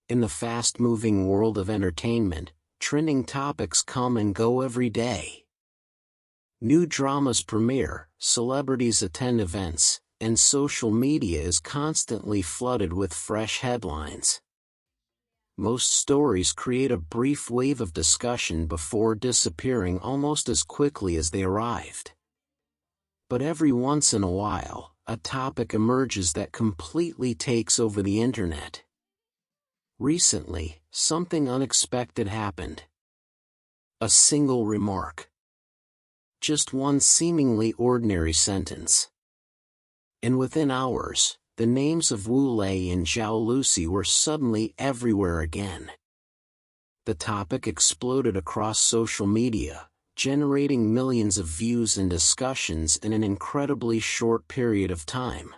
In the fast-moving world of entertainment, trending topics come and go every day. New dramas premiere, celebrities attend events, and social media is constantly flooded with fresh headlines. Most stories create a brief wave of discussion before disappearing almost as quickly as they arrived. But every once in a while, a topic emerges that completely takes over the internet. Recently, something unexpected happened. A single remark. Just one seemingly ordinary sentence. And within hours, the names of Wu Lei and Zhao Lusi were suddenly everywhere again. The topic exploded across social media, generating millions of views and discussions in an incredibly short period of time.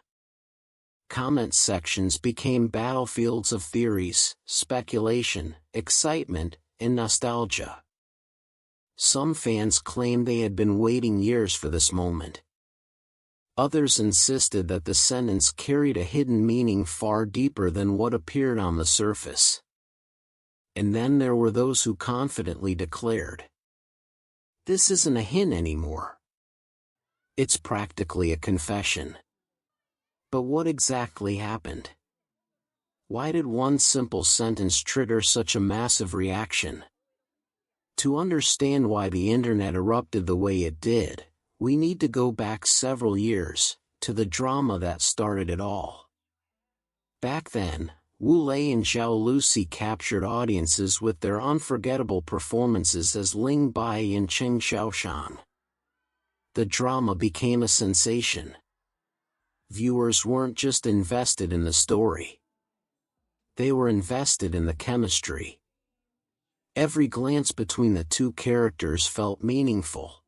Comment sections became battlefields of theories, speculation, excitement, and nostalgia. Some fans claimed they had been waiting years for this moment. Others insisted that the sentence carried a hidden meaning far deeper than what appeared on the surface. And then there were those who confidently declared, "This isn't a hint anymore. It's practically a confession." But what exactly happened? Why did one simple sentence trigger such a massive reaction? To understand why the internet erupted the way it did, we need to go back several years, to the drama that started it all. Back then, Wu Lei and Zhao Lusi captured audiences with their unforgettable performances as Ling Bai and Cheng Xiaoshan. The drama became a sensation. Viewers weren't just invested in the story. They were invested in the chemistry. Every glance between the two characters felt meaningful.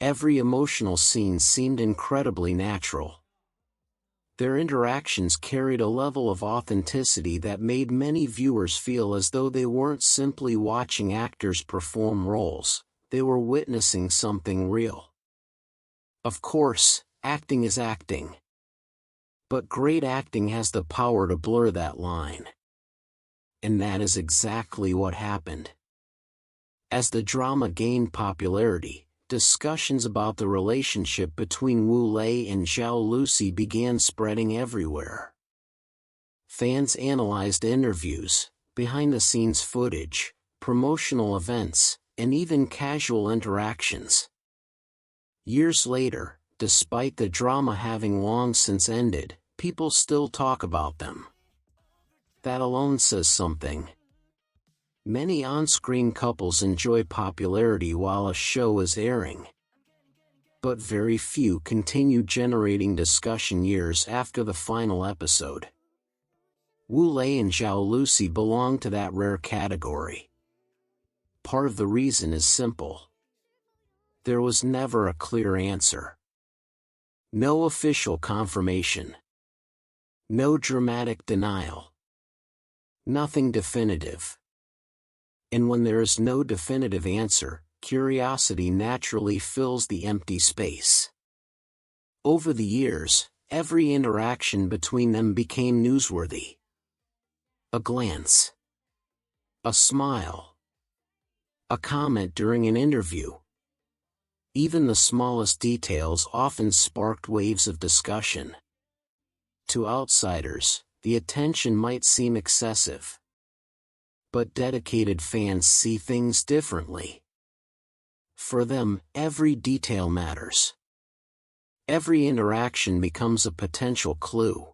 Every emotional scene seemed incredibly natural. Their interactions carried a level of authenticity that made many viewers feel as though they weren't simply watching actors perform roles, they were witnessing something real. Of course, acting is acting. But great acting has the power to blur that line. And that is exactly what happened. As the drama gained popularity, discussions about the relationship between Wu Lei and Zhao Lusi began spreading everywhere. Fans analyzed interviews, behind-the-scenes footage, promotional events, and even casual interactions. Years later, despite the drama having long since ended, people still talk about them. That alone says something. Many on-screen couples enjoy popularity while a show is airing. But very few continue generating discussion years after the final episode. Wu Lei and Zhao Lusi belong to that rare category. Part of the reason is simple. There was never a clear answer. No official confirmation. No dramatic denial. Nothing definitive. And when there is no definitive answer, curiosity naturally fills the empty space. Over the years, every interaction between them became newsworthy. A glance. A smile. A comment during an interview. Even the smallest details often sparked waves of discussion. To outsiders, the attention might seem excessive. But dedicated fans see things differently. For them, every detail matters. Every interaction becomes a potential clue.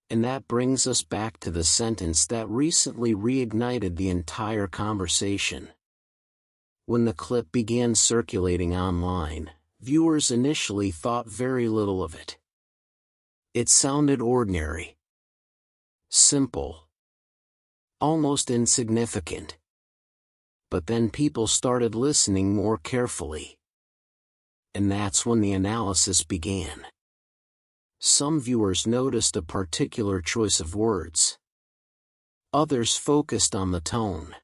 And that brings us back to the sentence that recently reignited the entire conversation. When the clip began circulating online, viewers initially thought very little of it. It sounded ordinary. Simple. Almost insignificant. But then people started listening more carefully. And that's when the analysis began. Some viewers noticed a particular choice of words. Others focused on the tone.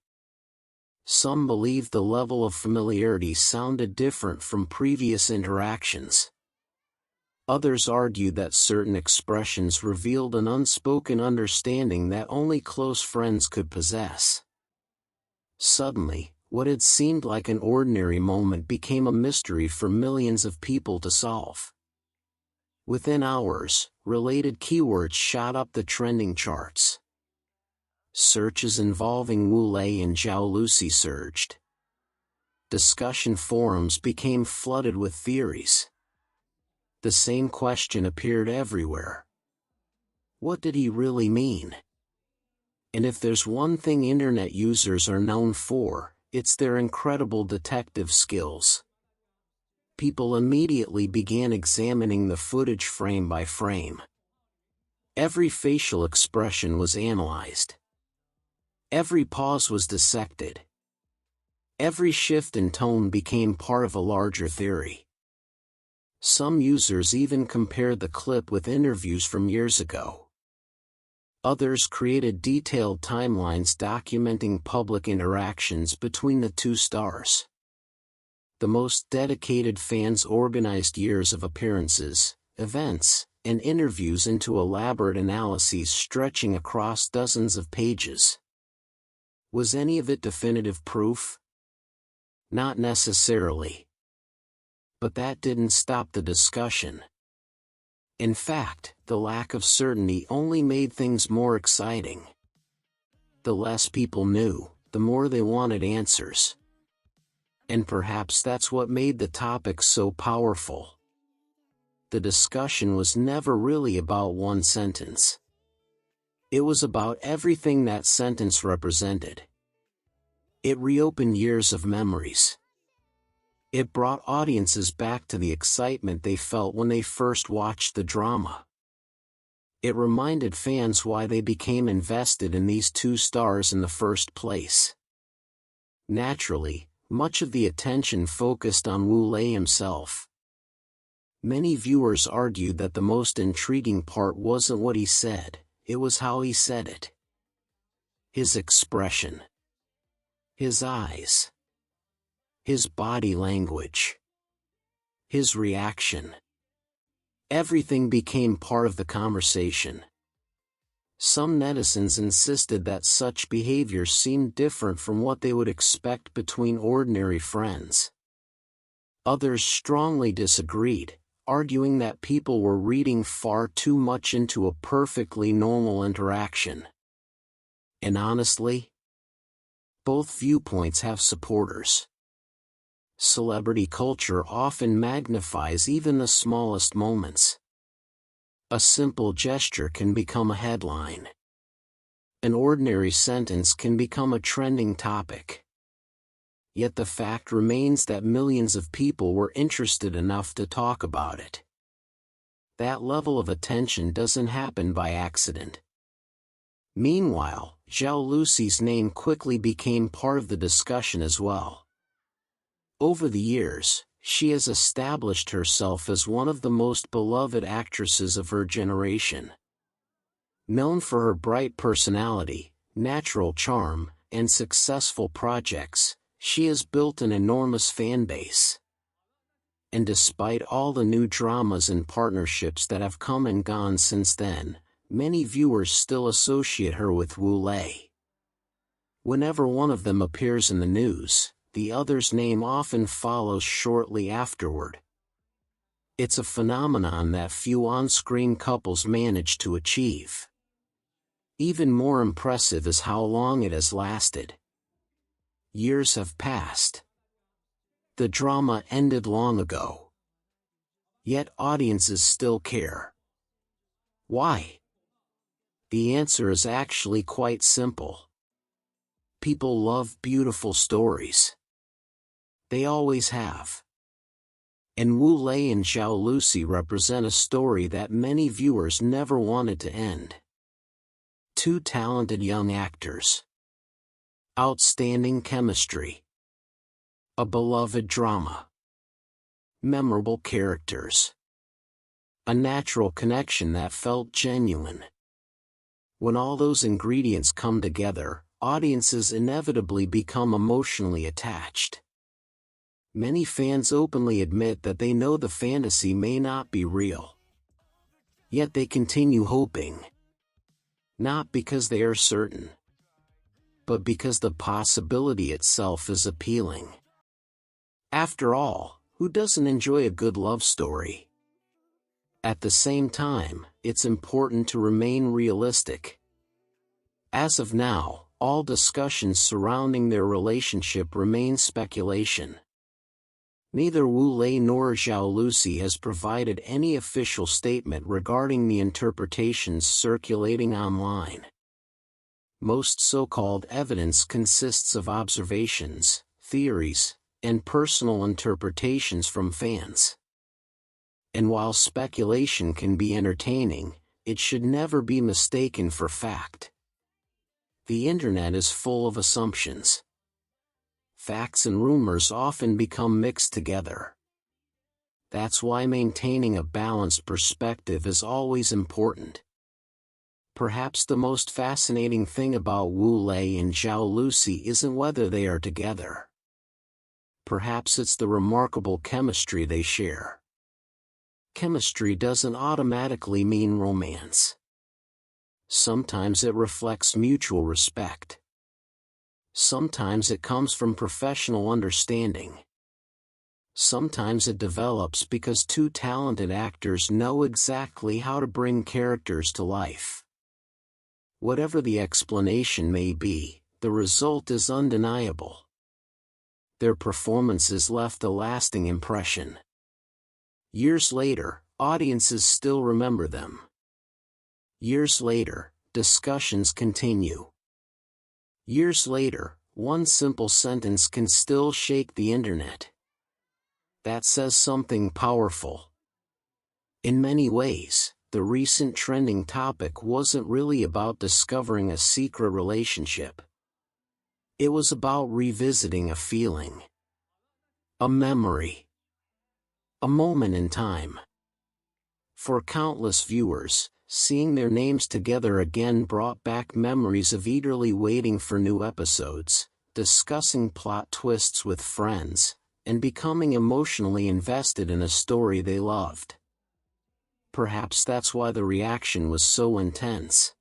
Some believed the level of familiarity sounded different from previous interactions. Others argued that certain expressions revealed an unspoken understanding that only close friends could possess. Suddenly, what had seemed like an ordinary moment became a mystery for millions of people to solve. Within hours, related keywords shot up the trending charts. Searches involving Wu Lei and Zhao Lusi surged. Discussion forums became flooded with theories. The same question appeared everywhere. What did he really mean? And if there's one thing internet users are known for, it's their incredible detective skills. People immediately began examining the footage frame by frame. Every facial expression was analyzed. Every pause was dissected. Every shift in tone became part of a larger theory. Some users even compared the clip with interviews from years ago. Others created detailed timelines documenting public interactions between the two stars. The most dedicated fans organized years of appearances, events, and interviews into elaborate analyses stretching across dozens of pages. Was any of it definitive proof? Not necessarily. But that didn't stop the discussion. In fact, the lack of certainty only made things more exciting. The less people knew, the more they wanted answers. And perhaps that's what made the topic so powerful. The discussion was never really about one sentence. It was about everything that sentence represented. It reopened years of memories. It brought audiences back to the excitement they felt when they first watched the drama. It reminded fans why they became invested in these two stars in the first place. Naturally, much of the attention focused on Wu Lei himself. Many viewers argued that the most intriguing part wasn't what he said, it was how he said it. His expression. His eyes. His body language. His reaction. Everything became part of the conversation. Some netizens insisted that such behavior seemed different from what they would expect between ordinary friends. Others strongly disagreed, arguing that people were reading far too much into a perfectly normal interaction. And honestly, both viewpoints have supporters. Celebrity culture often magnifies even the smallest moments. A simple gesture can become a headline. An ordinary sentence can become a trending topic. Yet the fact remains that millions of people were interested enough to talk about it. That level of attention doesn't happen by accident. Meanwhile, Zhao Lusi's name quickly became part of the discussion as well. Over the years, she has established herself as one of the most beloved actresses of her generation. Known for her bright personality, natural charm, and successful projects, she has built an enormous fan base. And despite all the new dramas and partnerships that have come and gone since then, many viewers still associate her with Wu Lei. Whenever one of them appears in the news, the other's name often follows shortly afterward. It's a phenomenon that few on-screen couples manage to achieve. Even more impressive is how long it has lasted. Years have passed. The drama ended long ago. Yet audiences still care. Why? The answer is actually quite simple. People love beautiful stories. They always have. And Wu Lei and Zhao Lusi represent a story that many viewers never wanted to end. Two talented young actors. Outstanding chemistry. A beloved drama. Memorable characters. A natural connection that felt genuine. When all those ingredients come together, audiences inevitably become emotionally attached. Many fans openly admit that they know the fantasy may not be real, Yet they continue hoping. Not because they are certain, but because the possibility itself is appealing. After all, who doesn't enjoy a good love story? At the same time, it's important to remain realistic. As of now, all discussions surrounding their relationship remain speculation. Neither Wu Lei nor Zhao Lusi has provided any official statement regarding the interpretations circulating online. Most so-called evidence consists of observations, theories, and personal interpretations from fans. And while speculation can be entertaining, it should never be mistaken for fact. The internet is full of assumptions. Facts and rumors often become mixed together. That's why maintaining a balanced perspective is always important. Perhaps the most fascinating thing about Wu Lei and Zhao Lusi isn't whether they are together. Perhaps it's the remarkable chemistry they share. Chemistry doesn't automatically mean romance. Sometimes it reflects mutual respect. Sometimes it comes from professional understanding. Sometimes it develops because two talented actors know exactly how to bring characters to life. Whatever the explanation may be, the result is undeniable. Their performances left a lasting impression. Years later, audiences still remember them. Years later, discussions continue. Years later, one simple sentence can still shake the internet. That says something powerful. In many ways, the recent trending topic wasn't really about discovering a secret relationship. It was about revisiting a feeling. A memory. A moment in time. For countless viewers, seeing their names together again brought back memories of eagerly waiting for new episodes, discussing plot twists with friends, and becoming emotionally invested in a story they loved. Perhaps that's why the reaction was so intense.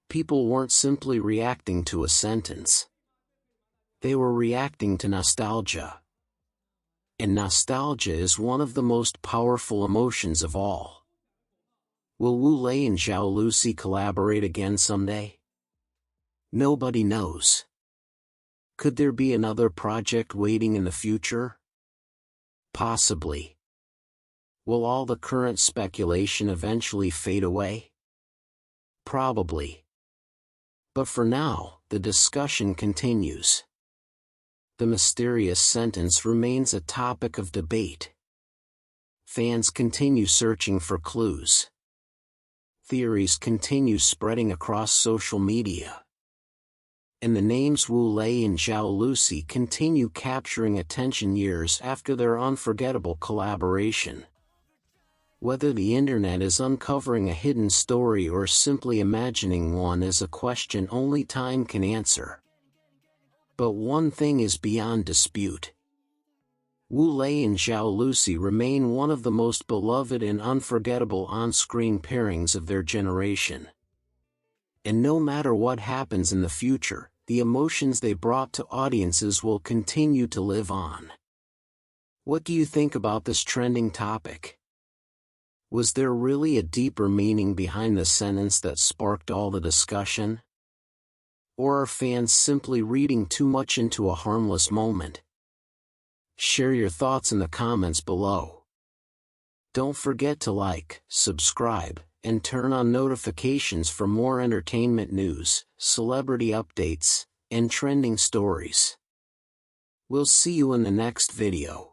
People weren't simply reacting to a sentence. They were reacting to nostalgia. And nostalgia is one of the most powerful emotions of all. Will Wu Lei and Zhao Lusi collaborate again someday? Nobody knows. Could there be another project waiting in the future? Possibly. Will all the current speculation eventually fade away? Probably. But for now, the discussion continues. The mysterious sentence remains a topic of debate. Fans continue searching for clues. Theories continue spreading across social media. And the names Wu Lei and Zhao Lusi continue capturing attention years after their unforgettable collaboration. Whether the internet is uncovering a hidden story or simply imagining one is a question only time can answer. But one thing is beyond dispute. Wu Lei and Zhao Lusi remain one of the most beloved and unforgettable on-screen pairings of their generation. And no matter what happens in the future, the emotions they brought to audiences will continue to live on. What do you think about this trending topic? Was there really a deeper meaning behind the sentence that sparked all the discussion? Or are fans simply reading too much into a harmless moment? Share your thoughts in the comments below. Don't forget to like, subscribe, and turn on notifications for more entertainment news, celebrity updates, and trending stories. We'll see you in the next video.